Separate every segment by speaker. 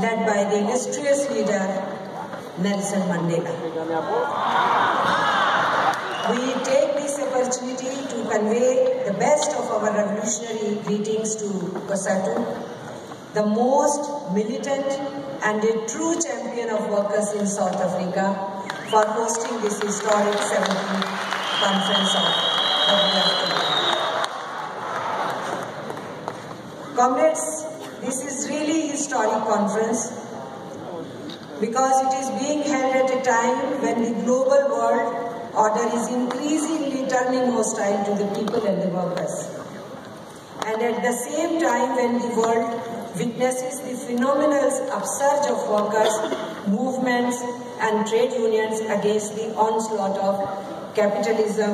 Speaker 1: led by the illustrious leader Nelson Mandela. We take this opportunity to convey the best of our revolutionary greetings to Cosatu, the most militant and a true champion of workers in South Africa, for hosting this historic 17th conference of WFTU. Comrades, this is really a historic conference because it is being held at a time when the global world order is increasingly turning hostile to the people and the workers. And at the same time when the world witnesses the phenomenal upsurge of workers, movements and trade unions against the onslaught of capitalism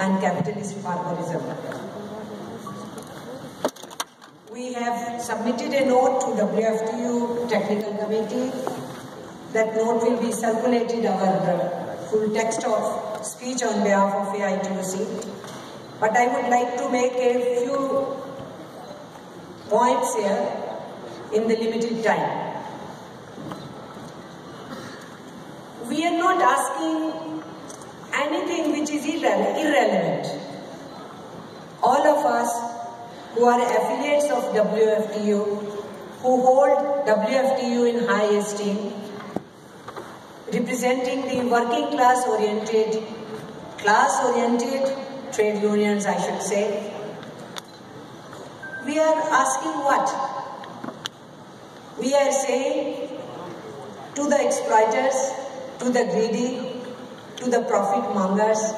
Speaker 1: and capitalist barbarism. We have submitted a note to WFTU Technical Committee. That note will be circulated our full text of speech on behalf of AITUC. But I would like to make a few points here in the limited time. We are not asking anything which is irrelevant. All of us who are affiliates of WFTU, who hold WFTU in high esteem, representing the working class-oriented trade unions, I should say, we are asking what? We are saying to the exploiters, to the greedy, to the profit mongers,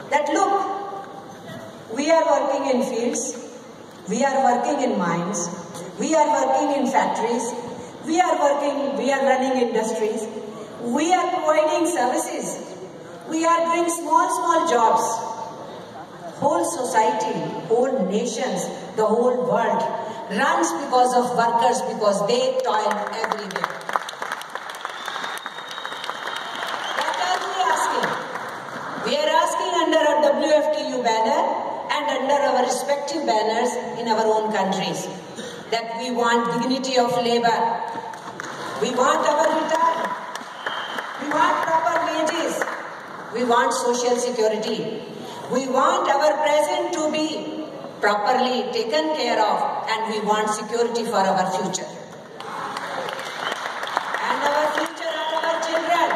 Speaker 1: that look, we are working in fields, we are working in mines, we are working in factories, we are running industries, we are providing services, we are doing small jobs. Whole society, whole nations, the whole world runs because of workers, because they toil every day. What are we asking? We are asking under our WFTU banner and under our respective banners in our own countries that we want dignity of labor, we want our return, we want proper wages, we want social security, we want our present to be properly taken care of, and we want security for our future. And our future are our children.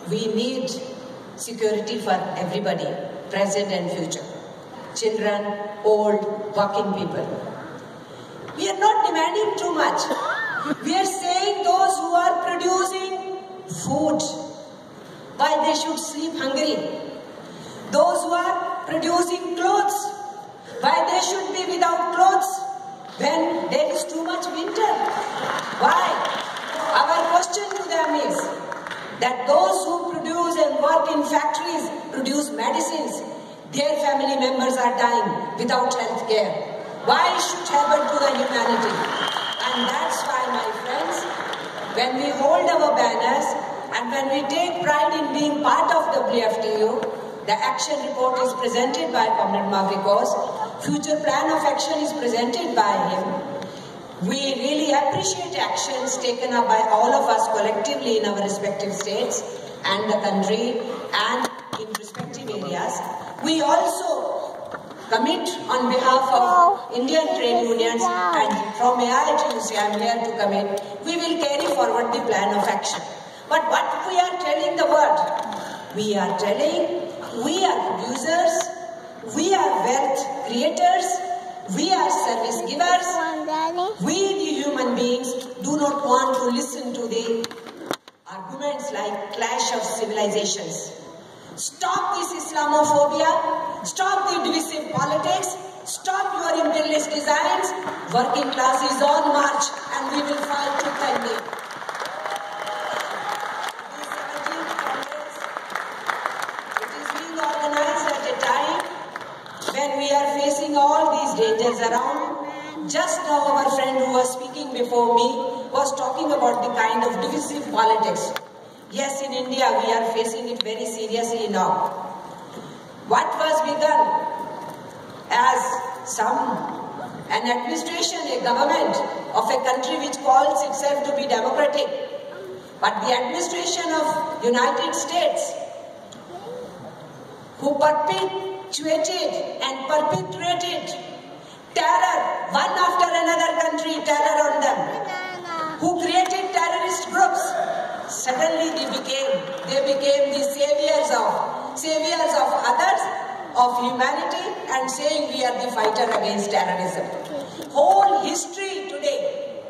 Speaker 1: We need security for everybody, present and future. Children, old, working people. We are not demanding too much. We are saying those who are producing food, why they should sleep hungry. Those who are producing clothes, why they should be without clothes when there is too much winter. Why? Our question to them is that those who produce and work in factories, produce medicines, their family members are dying without health care. Why it should happen to the humanity? And that's why, my friends, when we hold our banners and when we take pride in being part of WFTU, the action report is presented by Comrade Mavrikos, future plan of action is presented by him. We really appreciate actions taken up by all of us collectively in our respective states and the country and in respective areas. We also commit on behalf of Indian trade unions and from AITUC, I am here to commit, we will carry forward the plan of action. But what we are telling the world? We are telling we are producers, we are wealth creators, we are service givers, we the human beings do not want to listen to the arguments like clash of civilizations. Stop this Islamophobia, stop the divisive politics, stop your imperialist designs. Working class is on march and we will fight to pending. When we are facing all these dangers around, just now our friend who was speaking before me was talking about the kind of divisive politics. Yes, in India we are facing it very seriously now. What was begun as some an administration, a government of a country which calls itself to be democratic. But the administration of United States, who perpetuated and perpetrated terror, one after another country, terror on them, who created terrorist groups, suddenly they became the saviors of others, of humanity, and saying we are the fighter against terrorism. Whole history today,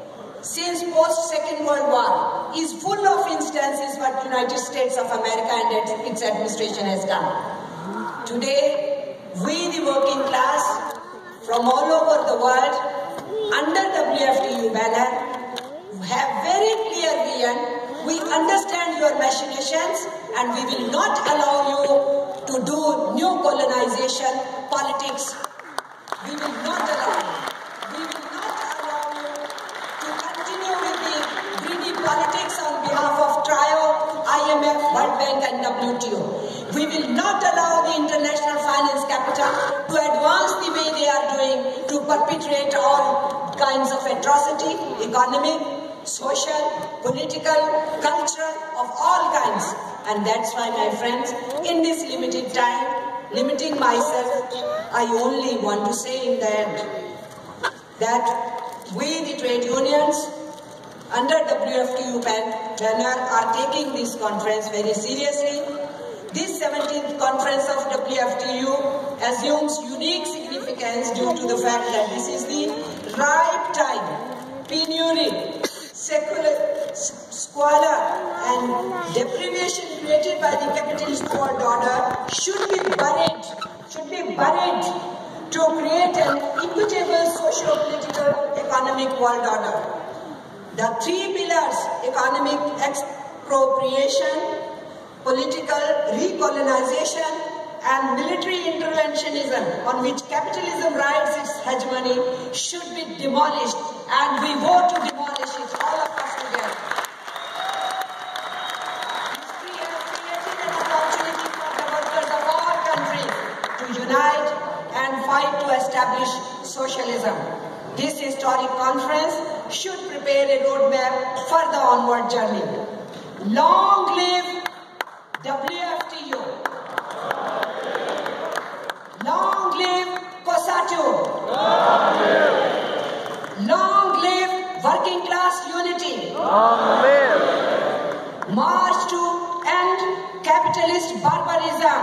Speaker 1: since post-Second World War, is full of instances what United States of America and its administration has done. Today, we the working class from all over the world, under WFTU banner, have very clear vision. We understand your machinations and we will not allow you to do new colonization politics. We will not allow you. We will not allow you to continue with the greedy politics on behalf of TRIO, IMF, World Bank and WTO. We will not allow the international finance capital to advance the way they are doing to perpetrate all kinds of atrocity, economic, social, political, cultural, of all kinds. And that's why, my friends, in this limited time, limiting myself, I only want to say in the end that we, the trade unions, under WFTU banner, are taking this conference very seriously. This 17th conference of WFTU assumes unique significance due to the fact that this is the right time, penury, secular squalor and deprivation created by the capitalist world order should be buried to create an equitable socio-political economic world order. The three pillars, economic expropriation, political recolonization and military interventionism on which capitalism rides its hegemony should be demolished, and we vote to demolish it, all of us together. History has created an opportunity for the workers of all countries to unite and fight to establish socialism. This historic conference should prepare a roadmap for the onward journey. Long live WFTU! Long live COSATU! Long live working class unity!
Speaker 2: Long live!
Speaker 1: March to end capitalist barbarism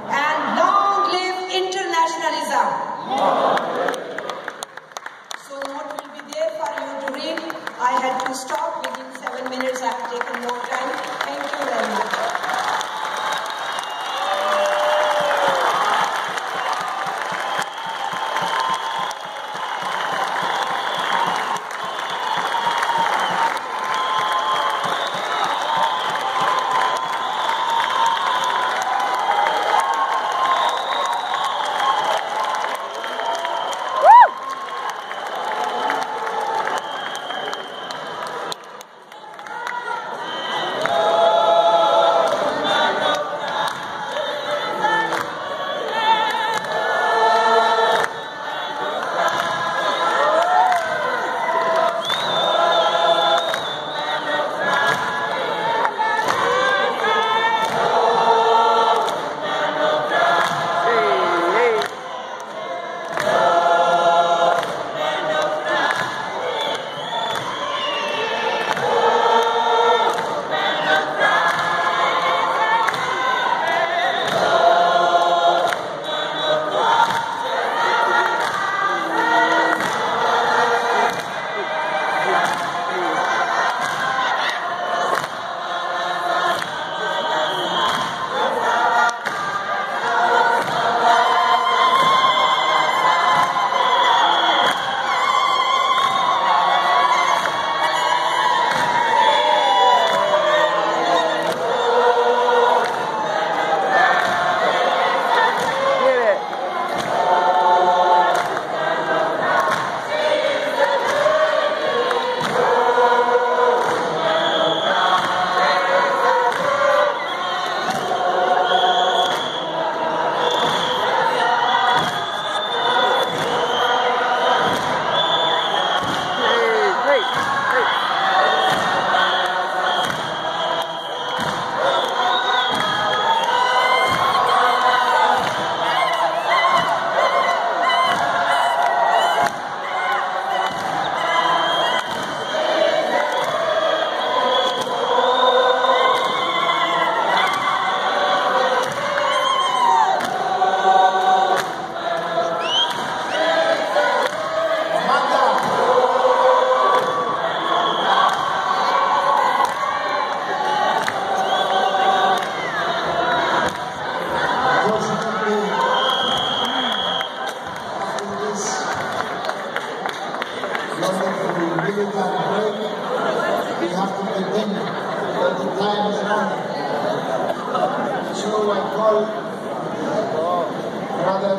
Speaker 1: and long live internationalism! So what will be there for you to read? I had to stop within 7 minutes. I have taken more time. Thank you very much.
Speaker 3: we really can break, we have to continue, but the time is running. So I call Brother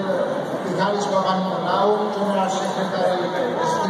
Speaker 3: Michalis Papanikolaou, General Secretary